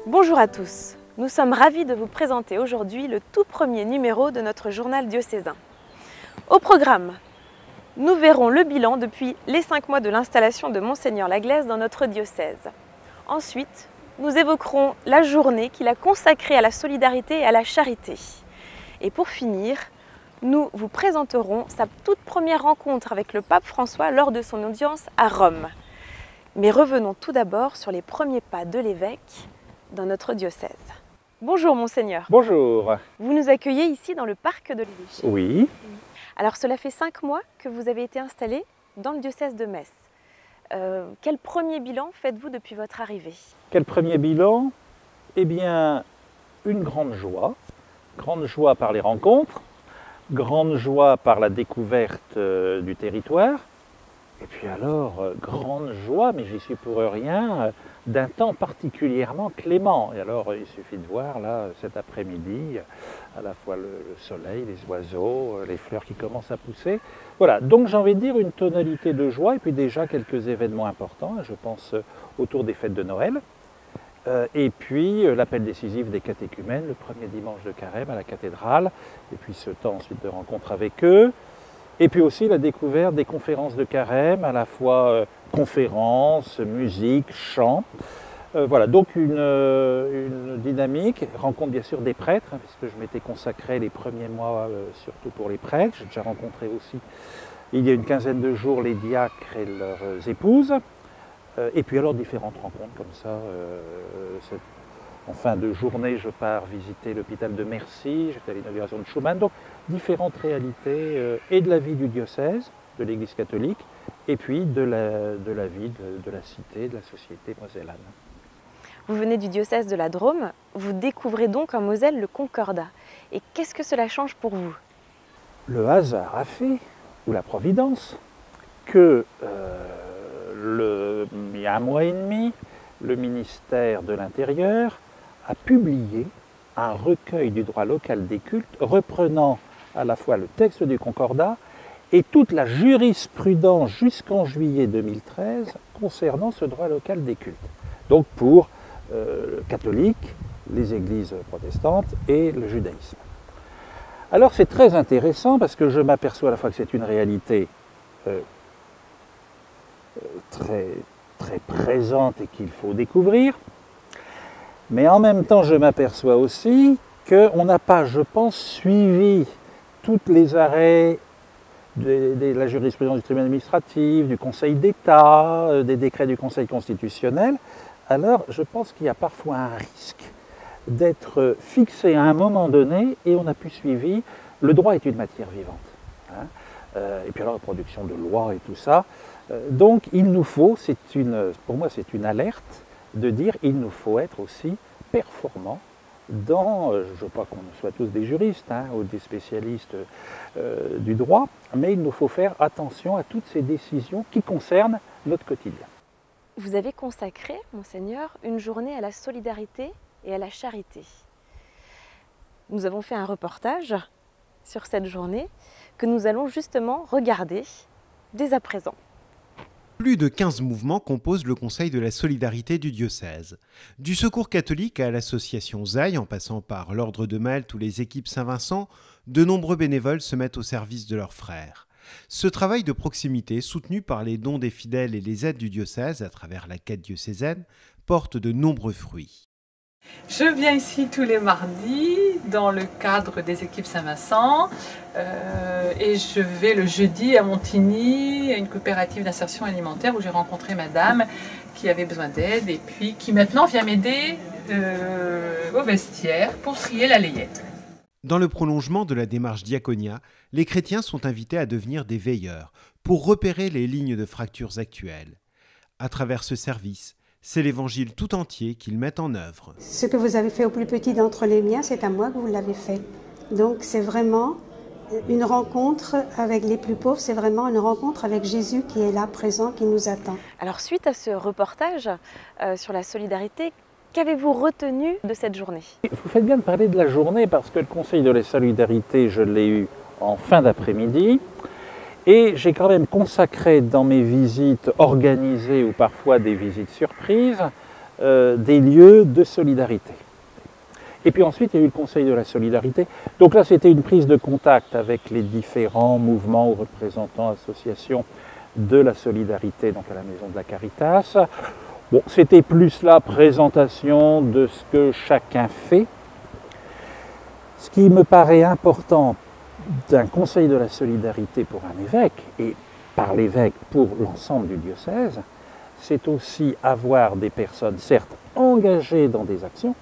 Bonjour à tous, nous sommes ravis de vous présenter aujourd'hui le tout premier numéro de notre journal diocésain. Au programme, nous verrons le bilan depuis les 5 mois de l'installation de Monseigneur Laglaise dans notre diocèse. Ensuite, nous évoquerons la journée qu'il a consacrée à la solidarité et à la charité. Et pour finir, nous vous présenterons sa toute première rencontre avec le pape François lors de son audience à Rome. Mais revenons tout d'abord sur les premiers pas de l'évêque dans notre diocèse. Bonjour Monseigneur. Bonjour. Vous nous accueillez ici dans le parc de l'évêché. Oui. Alors cela fait 5 mois que vous avez été installé dans le diocèse de Metz. Quel premier bilan faites-vous depuis votre arrivée? Quel premier bilan? Eh bien, une grande joie par les rencontres, grande joie par la découverte du territoire, et puis alors, grande joie, mais j'y suis pour rien, d'un temps particulièrement clément. Et alors, il suffit de voir, là, cet après-midi, à la fois le soleil, les oiseaux, les fleurs qui commencent à pousser. Voilà, donc j'ai envie de dire une tonalité de joie, et puis déjà quelques événements importants, je pense autour des fêtes de Noël. Et puis l'appel décisif des catéchumènes, le premier dimanche de Carême à la cathédrale, et puis ce temps ensuite de rencontre avec eux. Et puis aussi la découverte des conférences de Carême, à la fois conférences, musique, chant. Voilà, donc une dynamique, rencontre bien sûr des prêtres, puisque je m'étais consacré les premiers mois surtout pour les prêtres. J'ai déjà rencontré aussi, il y a une quinzaine de jours, les diacres et leurs épouses. Et puis alors différentes rencontres comme ça. En fin de journée, je pars visiter l'hôpital de Mercy, j'étais à l'inauguration de Schumann. Donc différentes réalités et de la vie du diocèse, de l'Église catholique, et puis de la vie de la cité, de la société mosellane. Vous venez du diocèse de la Drôme, vous découvrez donc en Moselle le Concordat. Et qu'est-ce que cela change pour vous? Le hasard a fait, ou la providence, que il y a 1 mois et demi, le ministère de l'Intérieur a publié un recueil du droit local des cultes reprenant à la fois le texte du Concordat et toute la jurisprudence jusqu'en juillet 2013 concernant ce droit local des cultes. Donc pour catholiques, les églises protestantes et le judaïsme. Alors c'est très intéressant parce que je m'aperçois à la fois que c'est une réalité très présente et qu'il faut découvrir, mais en même temps je m'aperçois aussi qu'on n'a pas, je pense, suivi tous les arrêts de la jurisprudence du tribunal administratif, du Conseil d'État, des décrets du Conseil constitutionnel. Alors je pense qu'il y a parfois un risque d'être fixé à un moment donné et on n'a plus suivi. Le droit est une matière vivante, hein. Et puis alors la production de lois et tout ça. Donc il nous faut, pour moi c'est une alerte de dire il nous faut être aussi performants dans, je ne veux pas qu'on soit tous des juristes ou des spécialistes du droit, mais il nous faut faire attention à toutes ces décisions qui concernent notre quotidien. Vous avez consacré, Monseigneur, une journée à la solidarité et à la charité. Nous avons fait un reportage sur cette journée que nous allons justement regarder dès à présent. Plus de 15 mouvements composent le Conseil de la solidarité du diocèse. Du Secours catholique à l'association ZAI, en passant par l'Ordre de Malte ou les équipes Saint-Vincent, de nombreux bénévoles se mettent au service de leurs frères. Ce travail de proximité, soutenu par les dons des fidèles et les aides du diocèse à travers la quête diocésaine, porte de nombreux fruits. Je viens ici tous les mardis dans le cadre des équipes Saint-Vincent et je vais le jeudi à Montigny, à une coopérative d'insertion alimentaire où j'ai rencontré madame qui avait besoin d'aide et puis qui maintenant vient m'aider au vestiaire pour trier la layette. Dans le prolongement de la démarche Diaconia, les chrétiens sont invités à devenir des veilleurs pour repérer les lignes de fractures actuelles. À travers ce service, c'est l'évangile tout entier qu'ils mettent en œuvre. Ce que vous avez fait au plus petit d'entre les miens, c'est à moi que vous l'avez fait. Donc c'est vraiment une rencontre avec les plus pauvres, c'est vraiment une rencontre avec Jésus qui est là, présent, qui nous attend. Alors suite à ce reportage sur la solidarité, qu'avez-vous retenu de cette journée? Vous faites bien de parler de la journée parce que le Conseil de la solidarité, je l'ai eu en fin d'après-midi. Et j'ai quand même consacré dans mes visites organisées ou parfois des visites surprises des lieux de solidarité. Et puis ensuite, il y a eu le Conseil de la solidarité. Donc là, c'était une prise de contact avec les différents mouvements ou représentants, associations de la solidarité, donc à la Maison de la Caritas. Bon, c'était plus la présentation de ce que chacun fait. Ce qui me paraît important d'un Conseil de la solidarité pour un évêque, et par l'évêque pour l'ensemble du diocèse, c'est aussi avoir des personnes, certes, engagées dans des actions,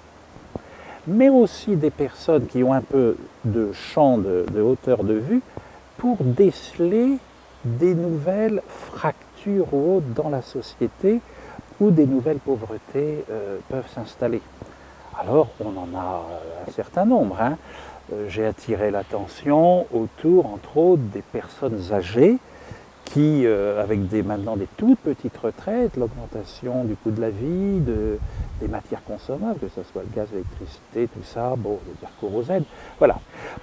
mais aussi des personnes qui ont un peu de champ, de hauteur de vue, pour déceler des nouvelles fractures ou autres dans la société où des nouvelles pauvretés peuvent s'installer. Alors, on en a un certain nombre. J'ai attiré l'attention autour, entre autres, des personnes âgées qui, avec maintenant des toutes petites retraites, l'augmentation du coût de la vie, des matières consommables, que ce soit le gaz, l'électricité, tout ça, bon, le dire kérosène, voilà.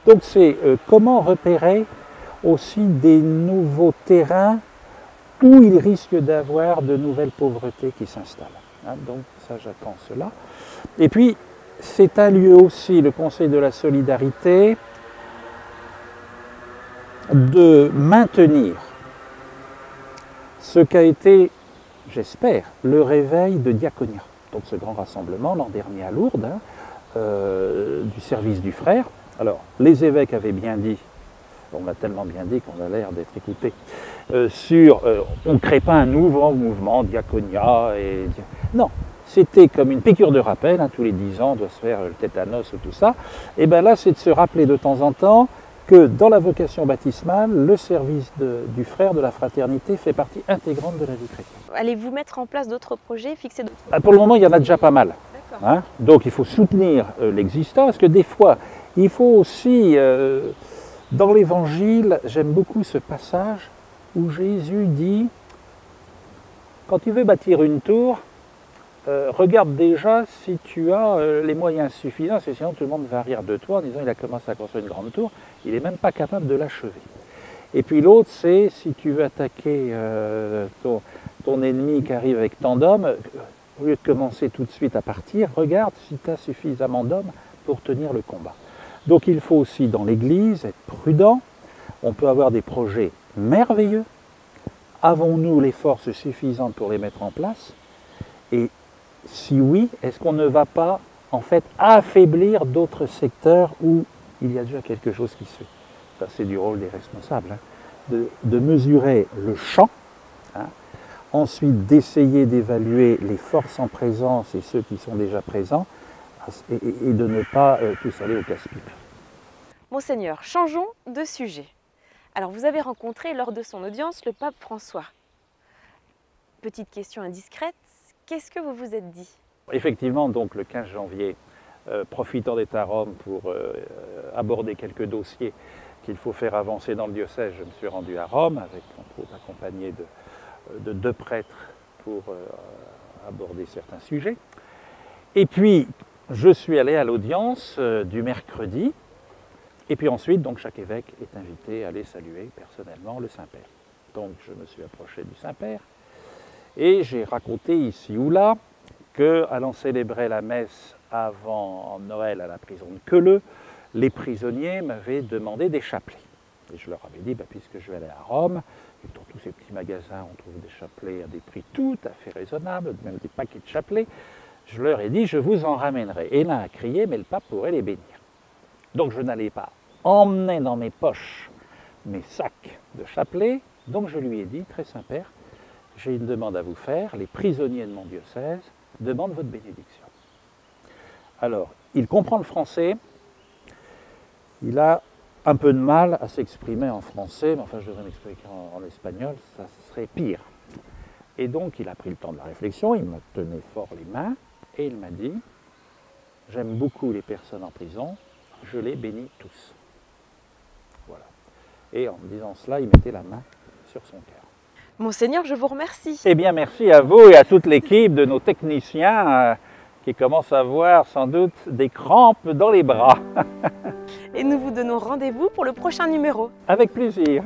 Donc c'est comment repérer aussi des nouveaux terrains où il risque d'avoir de nouvelles pauvretés qui s'installent. Donc ça, j'attends cela. Et puis, c'est un lieu aussi, le Conseil de la solidarité, de maintenir ce qu'a été, j'espère, le réveil de Diaconia. Donc ce grand rassemblement l'an dernier à Lourdes, du service du frère. Alors, les évêques avaient bien dit, on l'a tellement bien dit qu'on a l'air d'être écoutés, on ne crée pas un nouveau mouvement, Diaconia, non, c'était comme une piqûre de rappel, tous les 10 ans, on doit se faire le tétanos ou tout ça. Et bien là, c'est de se rappeler de temps en temps que dans la vocation baptismale, le service du frère, de la fraternité, fait partie intégrante de la vie chrétienne. Allez-vous mettre en place d'autres projets, fixer d'autres... Pour le moment, il y en a déjà pas mal. Donc il faut soutenir l'existant, parce que des fois, il faut aussi, dans l'Évangile, j'aime beaucoup ce passage où Jésus dit, quand tu veux bâtir une tour, regarde déjà si tu as les moyens suffisants, parce que sinon tout le monde va rire de toi en disant il a commencé à construire une grande tour, il n'est même pas capable de l'achever. Et puis l'autre, c'est si tu veux attaquer ton ennemi qui arrive avec tant d'hommes, au lieu de commencer tout de suite à partir, regarde si tu as suffisamment d'hommes pour tenir le combat. Donc il faut aussi dans l'Église être prudent, on peut avoir des projets merveilleux, avons-nous les forces suffisantes pour les mettre en place? Et si oui, est-ce qu'on ne va pas en fait affaiblir d'autres secteurs où il y a déjà quelque chose qui se fait? Ça, c'est du rôle des responsables, de mesurer le champ, ensuite d'essayer d'évaluer les forces en présence et ceux qui sont déjà présents, et de ne pas tous aller au casse-pipe. Monseigneur, changeons de sujet. Alors, vous avez rencontré lors de son audience le pape François. Petite question indiscrète, qu'est-ce que vous vous êtes dit? Effectivement, donc le 15 janvier, profitant d'être à Rome pour aborder quelques dossiers qu'il faut faire avancer dans le diocèse, je me suis rendu à Rome, avec entre autres accompagné de 2 prêtres pour aborder certains sujets. Et puis, je suis allé à l'audience du mercredi, et puis ensuite, donc, chaque évêque est invité à aller saluer personnellement le Saint-Père. Donc, je me suis approché du Saint-Père, et j'ai raconté ici ou là qu'allant célébrer la messe avant Noël à la prison de Queuleux, les prisonniers m'avaient demandé des chapelets. Et je leur avais dit, puisque je vais aller à Rome, et dans tous ces petits magasins, on trouve des chapelets à des prix tout à fait raisonnables, même des paquets de chapelets, je leur ai dit, je vous en ramènerai. Et l'un a crié, mais le pape pourrait les bénir. Donc je n'allais pas emmener dans mes poches mes sacs de chapelets, donc je lui ai dit, très Saint-Père, j'ai une demande à vous faire, les prisonniers de mon diocèse demandent votre bénédiction. Alors, il comprend le français, il a un peu de mal à s'exprimer en français, mais enfin je devrais m'exprimer en espagnol, ça serait pire. Et donc il a pris le temps de la réflexion, il me tenait fort les mains, et il m'a dit, j'aime beaucoup les personnes en prison, je les bénis tous. Voilà. Et en me disant cela, il mettait la main sur son cœur. Monseigneur, je vous remercie. Eh bien, merci à vous et à toute l'équipe de nos techniciens qui commencent à avoir sans doute des crampes dans les bras. Et nous vous donnons rendez-vous pour le prochain numéro. Avec plaisir.